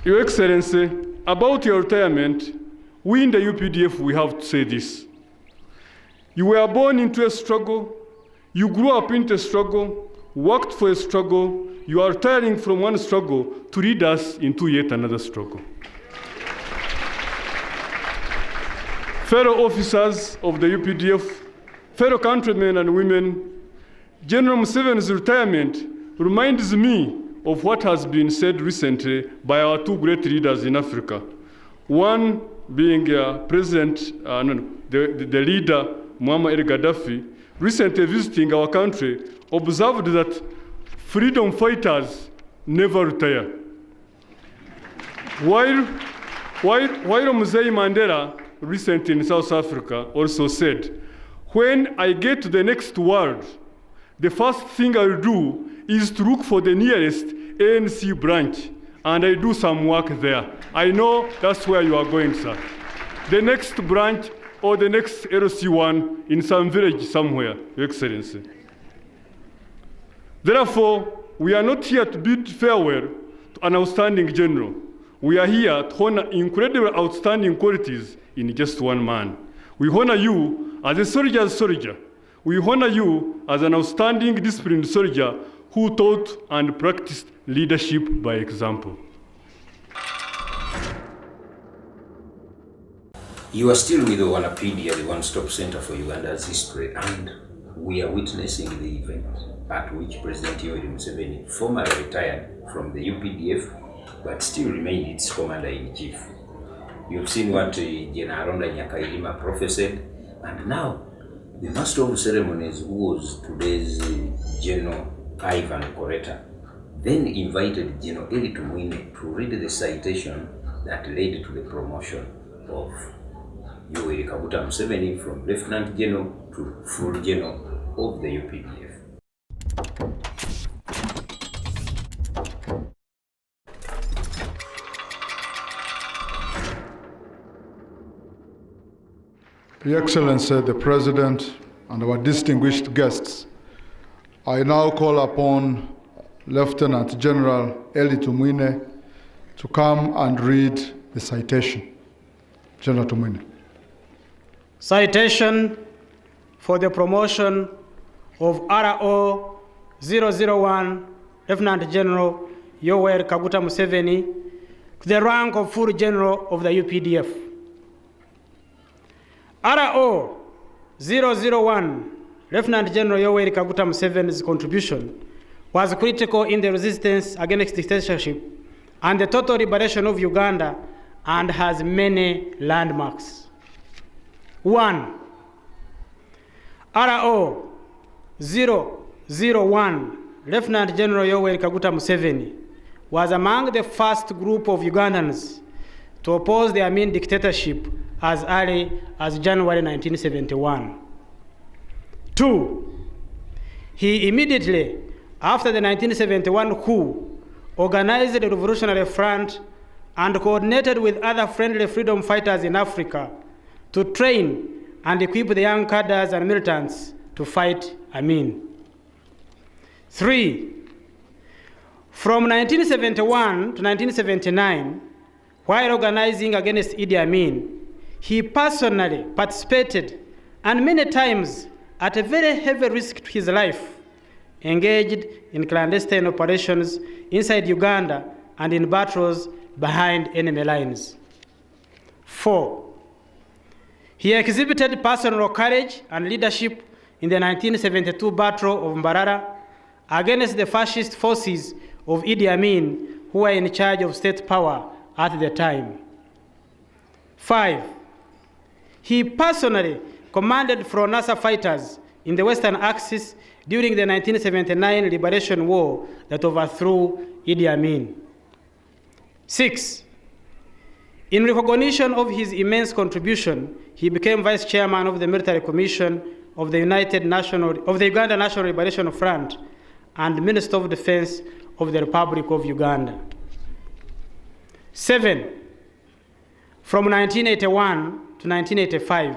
Your Excellency, about your retirement, we in the UPDF, we have to say this. You were born into a struggle, you grew up into a struggle, worked for a struggle, you are retiring from one struggle to lead us into yet another struggle. Fellow officers of the UPDF, fellow countrymen and women, General Museveni's retirement reminds me of what has been said recently by our two great leaders in Africa. One being the leader, Muammar al-Gaddafi, recently visiting our country, observed that freedom fighters never retire. While Mzee Mandela, recently in South Africa, also said, when I get to the next world, the first thing I'll do is to look for the nearest ANC branch, and I do some work there. I know that's where you are going, sir. The next branch or the next LC1 in some village somewhere, Your Excellency. Therefore, we are not here to bid farewell to an outstanding general. We are here to honor incredible outstanding qualities in just one man. We honor you as a soldier's soldier. We honor you as an outstanding disciplined soldier who taught and practiced leadership by example. You are still with the UPDF, the one-stop center for Uganda's history, and we are witnessing the event at which President Yoweri Museveni formerly retired from the UPDF, but still remained its commander-in-chief. You've seen what Gen Elly prophesied, and now the master of ceremonies, who was today's General Ivan Koreta, then invited Gen Elly Tumwine to read the citation that led to the promotion of Yoweri Museveni from Lieutenant General to Full General of the UPDF. Your Excellency, the President, and our distinguished guests, I now call upon Lieutenant General Elly Tumwine to come and read the citation. General Tumwine. Citation for the promotion of RO 001 Lieutenant General Yoweri Museveni to the rank of Full General of the UPDF. RO 001 Lieutenant General Yoweri Museveni's contribution was critical in the resistance against dictatorship and the total liberation of Uganda, and has many landmarks. 1. RO 001 Lieutenant General Yoweri Museveni was among the first group of Ugandans to oppose the Amin dictatorship as early as January 1971. 2. He immediately, after the 1971 coup, organized a revolutionary front and coordinated with other friendly freedom fighters in Africa to train and equip the young cadres and militants to fight Amin. 3. From 1971 to 1979, while organizing against Idi Amin, he personally participated, and many times at a very heavy risk to his life, engaged in clandestine operations inside Uganda and in battles behind enemy lines. 4. He exhibited personal courage and leadership in the 1972 Battle of Mbarara against the fascist forces of Idi Amin, who were in charge of state power at the time. 5. He personally commanded Fronasa fighters in the Western Axis during the 1979 Liberation War that overthrew Idi Amin. 6. In recognition of his immense contribution, he became Vice Chairman of the Military Commission of the Uganda National Liberation Front and Minister of Defense of the Republic of Uganda. 7. From 1981 to 1985,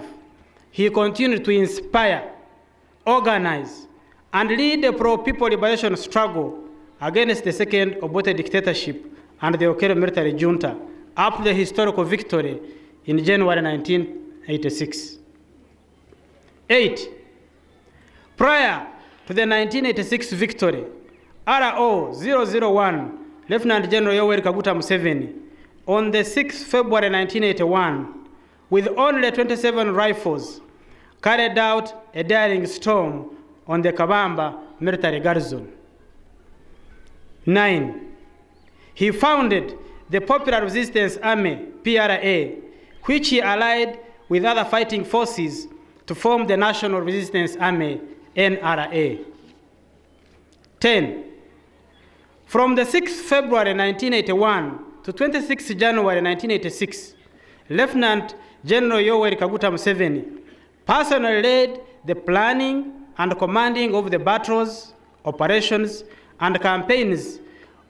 he continued to inspire, organize, and lead the pro-people liberation struggle against the second Obote dictatorship and the Okello military junta up to the historical victory in January 1986. 8. Prior to the 1986 victory, RO 001, Lieutenant General Yoweri Museveni, on the 6th February 1981, with only 27 rifles, carried out a daring storm on the Kabamba military garrison. 9. He founded the Popular Resistance Army, PRA, which he allied with other fighting forces to form the National Resistance Army, NRA. 10. From the 6th February 1981 to 26 January 1986, Lieutenant General Yoweri Museveni personally led the planning and commanding of the battles, operations, and campaigns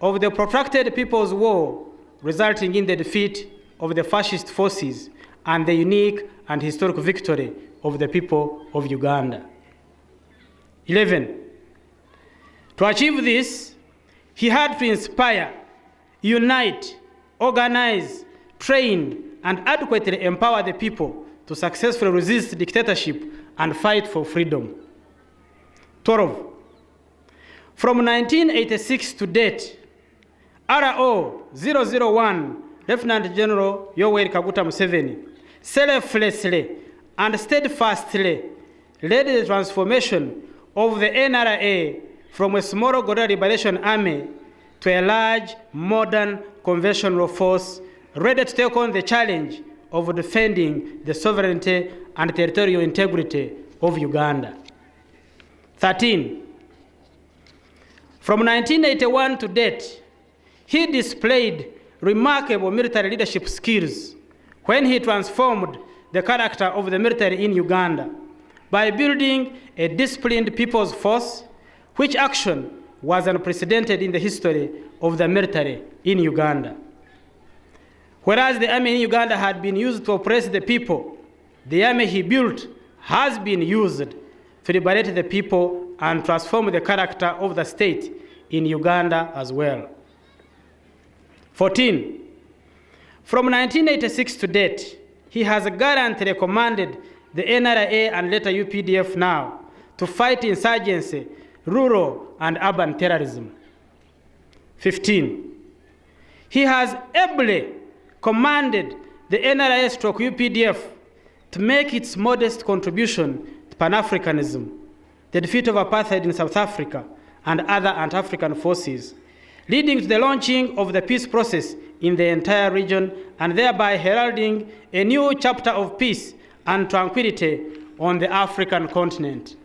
of the protracted People's War, resulting in the defeat of the fascist forces and the unique and historic victory of the people of Uganda. 11. To achieve this, he had to inspire, unite, organize, train, and adequately empower the people to successfully resist dictatorship and fight for freedom. 12. From 1986 to date, RO 001, Lieutenant General Yoweri Museveni, selflessly and steadfastly led the transformation of the NRA from a small guerrilla liberation army to a large, modern, conventional force ready to take on the challenge of defending the sovereignty and territorial integrity of Uganda. 13. From 1981 to date, he displayed remarkable military leadership skills when he transformed the character of the military in Uganda by building a disciplined people's force, which action was unprecedented in the history of the military in Uganda. Whereas the army in Uganda had been used to oppress the people, the army he built has been used to liberate the people and transform the character of the state in Uganda as well. 14. From 1986 to date, he has gallantly commanded the NRA and later UPDF now to fight insurgency, rural and urban terrorism. 15. He has ably commanded the NRA/UPDF to make its modest contribution to Pan-Africanism, the defeat of apartheid in South Africa and other anti-African forces, leading to the launching of the peace process in the entire region and thereby heralding a new chapter of peace and tranquility on the African continent.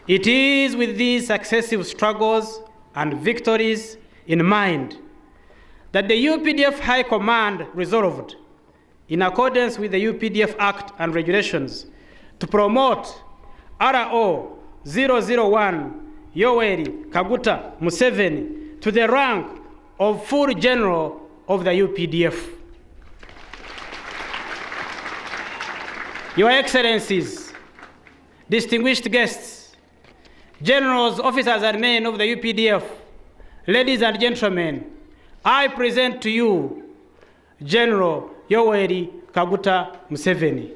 It is with these successive struggles and victories in mind that the UPDF High Command resolved, in accordance with the UPDF Act and regulations, to promote RO 001 Yoweri Museveni to the rank of full general of the UPDF. Your Excellencies, distinguished guests, generals, officers, and men of the UPDF, ladies and gentlemen, I present to you General Yoweri Museveni.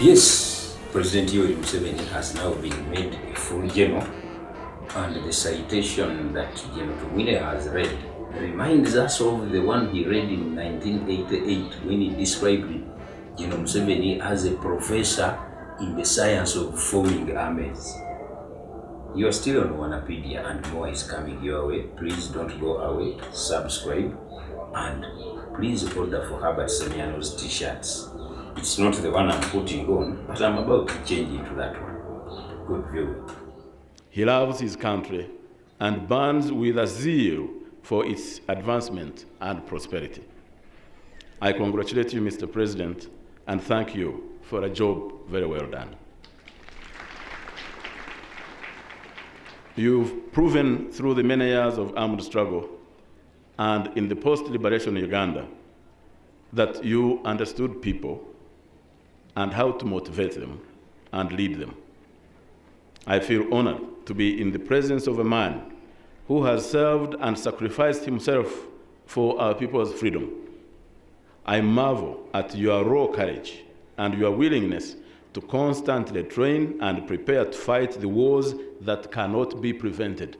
Yes, President Yoweri Museveni has now been made a full general, and the citation that Gen Elly Tumwine has read reminds us of the one he read in 1988 when he described Gen Museveni as a professor in the science of forming armies. You are still on Wikipedia and more is coming your way. Please don't go away, subscribe, and please order for Herbert Semiano's t-shirts. It's not the one I'm putting on, but I'm about to change into that one. Good viewing. He loves his country and burns with a zeal for its advancement and prosperity. I congratulate you, Mr. President, and thank you for a job very well done. You've proven through the many years of armed struggle and in the post-liberation Uganda that you understood people and how to motivate them and lead them. I feel honored to be in the presence of a man who has served and sacrificed himself for our people's freedom. I marvel at your raw courage and your willingness to constantly train and prepare to fight the wars that cannot be prevented.